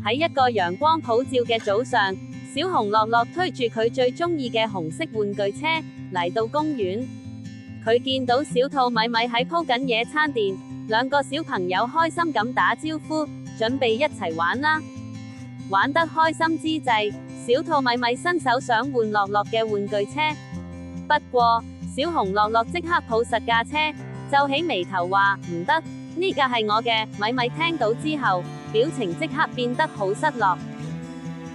喺一個陽光普照嘅早上，小熊樂樂推住佢最中意嘅紅色玩具車嚟到公園。佢見到小兔米米喺鋪緊野餐墊，兩個小朋友開心咁打招呼，準備一齊玩啦。玩得開心之際，小兔米米伸手想換樂樂嘅玩具車，不過小熊樂樂即刻抱實架車，皺起眉頭話唔得，呢架係我嘅。米米聽到之後，表情即刻變得好失落。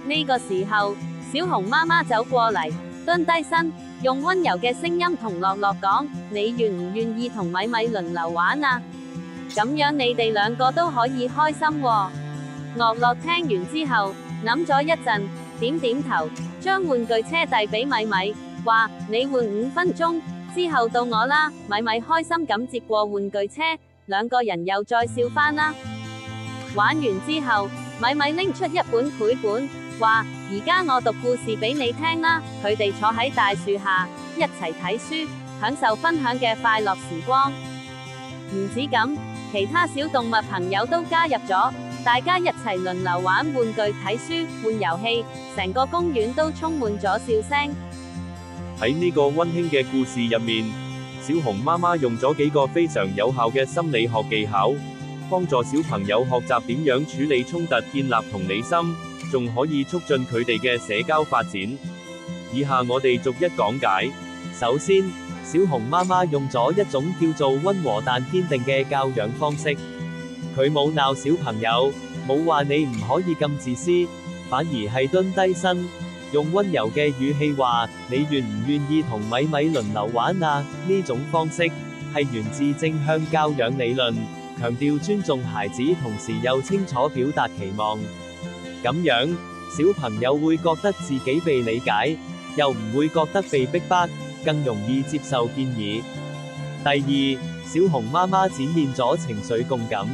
呢個時候，小熊媽媽走過嚟，蹲低身，用溫柔嘅聲音同樂樂講：你願唔願意同米米輪流玩啊？咁樣你哋兩個都可以開心喎。樂樂聽完之後，諗咗一陣，點點頭，將玩具車遞俾米米，話：你換5分鐘，之後到我啦。米米開心咁接過玩具車，兩個人又再笑返啦。玩完之後，米米拎出一本繪本，話：而家我讀故事俾你聽啦。佢哋坐喺大樹下，一齊睇書，享受分享嘅快樂時光。唔止咁，其他小動物朋友都加入咗，大家一齊輪流玩玩具、睇書、玩遊戲，成個公園都充滿咗笑聲。喺呢個溫馨嘅故事入面，小熊媽媽用咗幾個非常有效嘅心理學技巧，幫助小朋友學習點樣處理衝突、建立同理心，仲可以促進佢哋嘅社交發展。以下我哋逐一講解。首先，小熊媽媽用咗一種叫做溫和但堅定嘅教養方式。佢冇鬧小朋友，冇話你唔可以咁自私，反而係蹲低身，用溫柔嘅語氣話：你願唔願意同米米輪流玩啊？呢種方式係源自正向教養理論，強調尊重孩子，同時又清楚表達期望。咁樣，小朋友會覺得自己被理解，又唔會覺得被逼迫，更容易接受建議。第二，小熊媽媽展現咗情緒共感，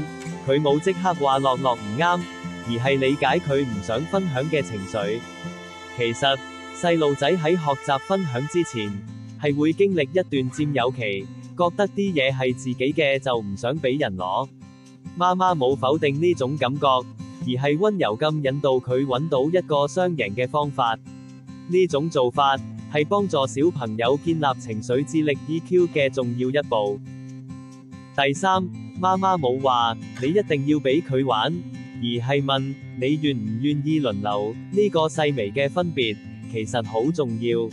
佢冇即刻話樂樂唔啱，而係理解佢唔想分享嘅情緒。其實，細路仔喺學習分享之前，係會經歷一段佔有期，覺得啲嘢係自己嘅就唔想俾人攞。媽媽冇否定呢種感覺，而係溫柔咁引導佢揾到一個雙贏嘅方法。呢種做法係幫助小朋友建立情緒智力 EQ 嘅重要一步。第三，媽媽冇話你一定要俾佢玩，而係問你願唔願意輪流。呢個細微嘅分別其實好重要。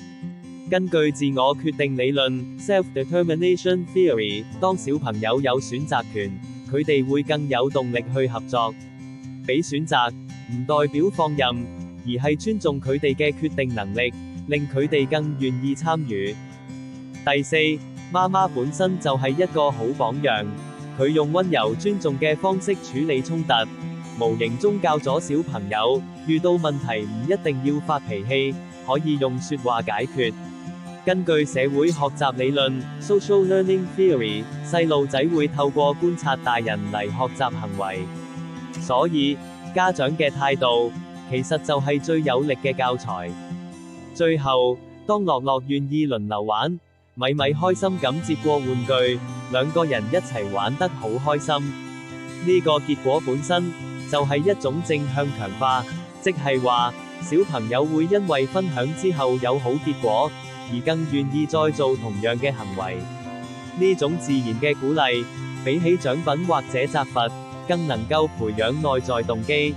根據自我決定理論 （Self-Determination Theory），當小朋友有選擇權，佢哋會更有動力去合作。俾選擇唔代表放任，而係尊重佢哋嘅決定能力，令佢哋更願意參與。第四，媽媽本身就係一個好榜樣，佢用溫柔尊重嘅方式處理衝突，無形中教咗小朋友，遇到問題唔一定要發脾氣，可以用說話解決。根據社會學習理論 （Social Learning Theory），細路仔會透過觀察大人嚟學習行為。所以，家長嘅態度，其實就係最有力嘅教材。最後，當樂樂願意輪流玩，米米開心咁接過玩具，兩個人一齊玩得好開心。呢個結果本身，就係一種正向強化，即係話，小朋友會因為分享之後有好結果，而更願意再做同樣嘅行為。呢種自然嘅鼓勵，比起獎品或者責罰，更能夠培養內在動機。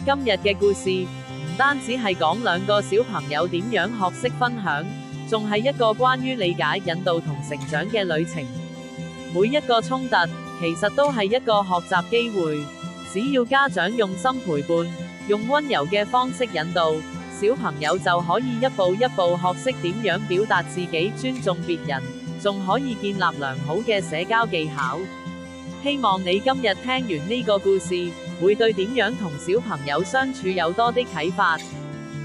今日嘅故事唔單止係講兩個小朋友點樣學識分享，仲係一個關於理解、引導同成長嘅旅程。每一個衝突其實都係一個學習機會，只要家長用心陪伴，用溫柔嘅方式引導，小朋友就可以一步一步學識點樣表達自己、尊重別人，仲可以建立良好嘅社交技巧。希望你今日聽完呢個故事，會對點樣同小朋友相處有多啲啟發。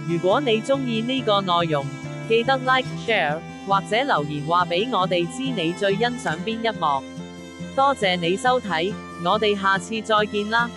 如果你鍾意呢個內容，記得 like、share 或者留言話俾我哋知你最欣賞邊一幕。多謝你收睇，我哋下次再見啦。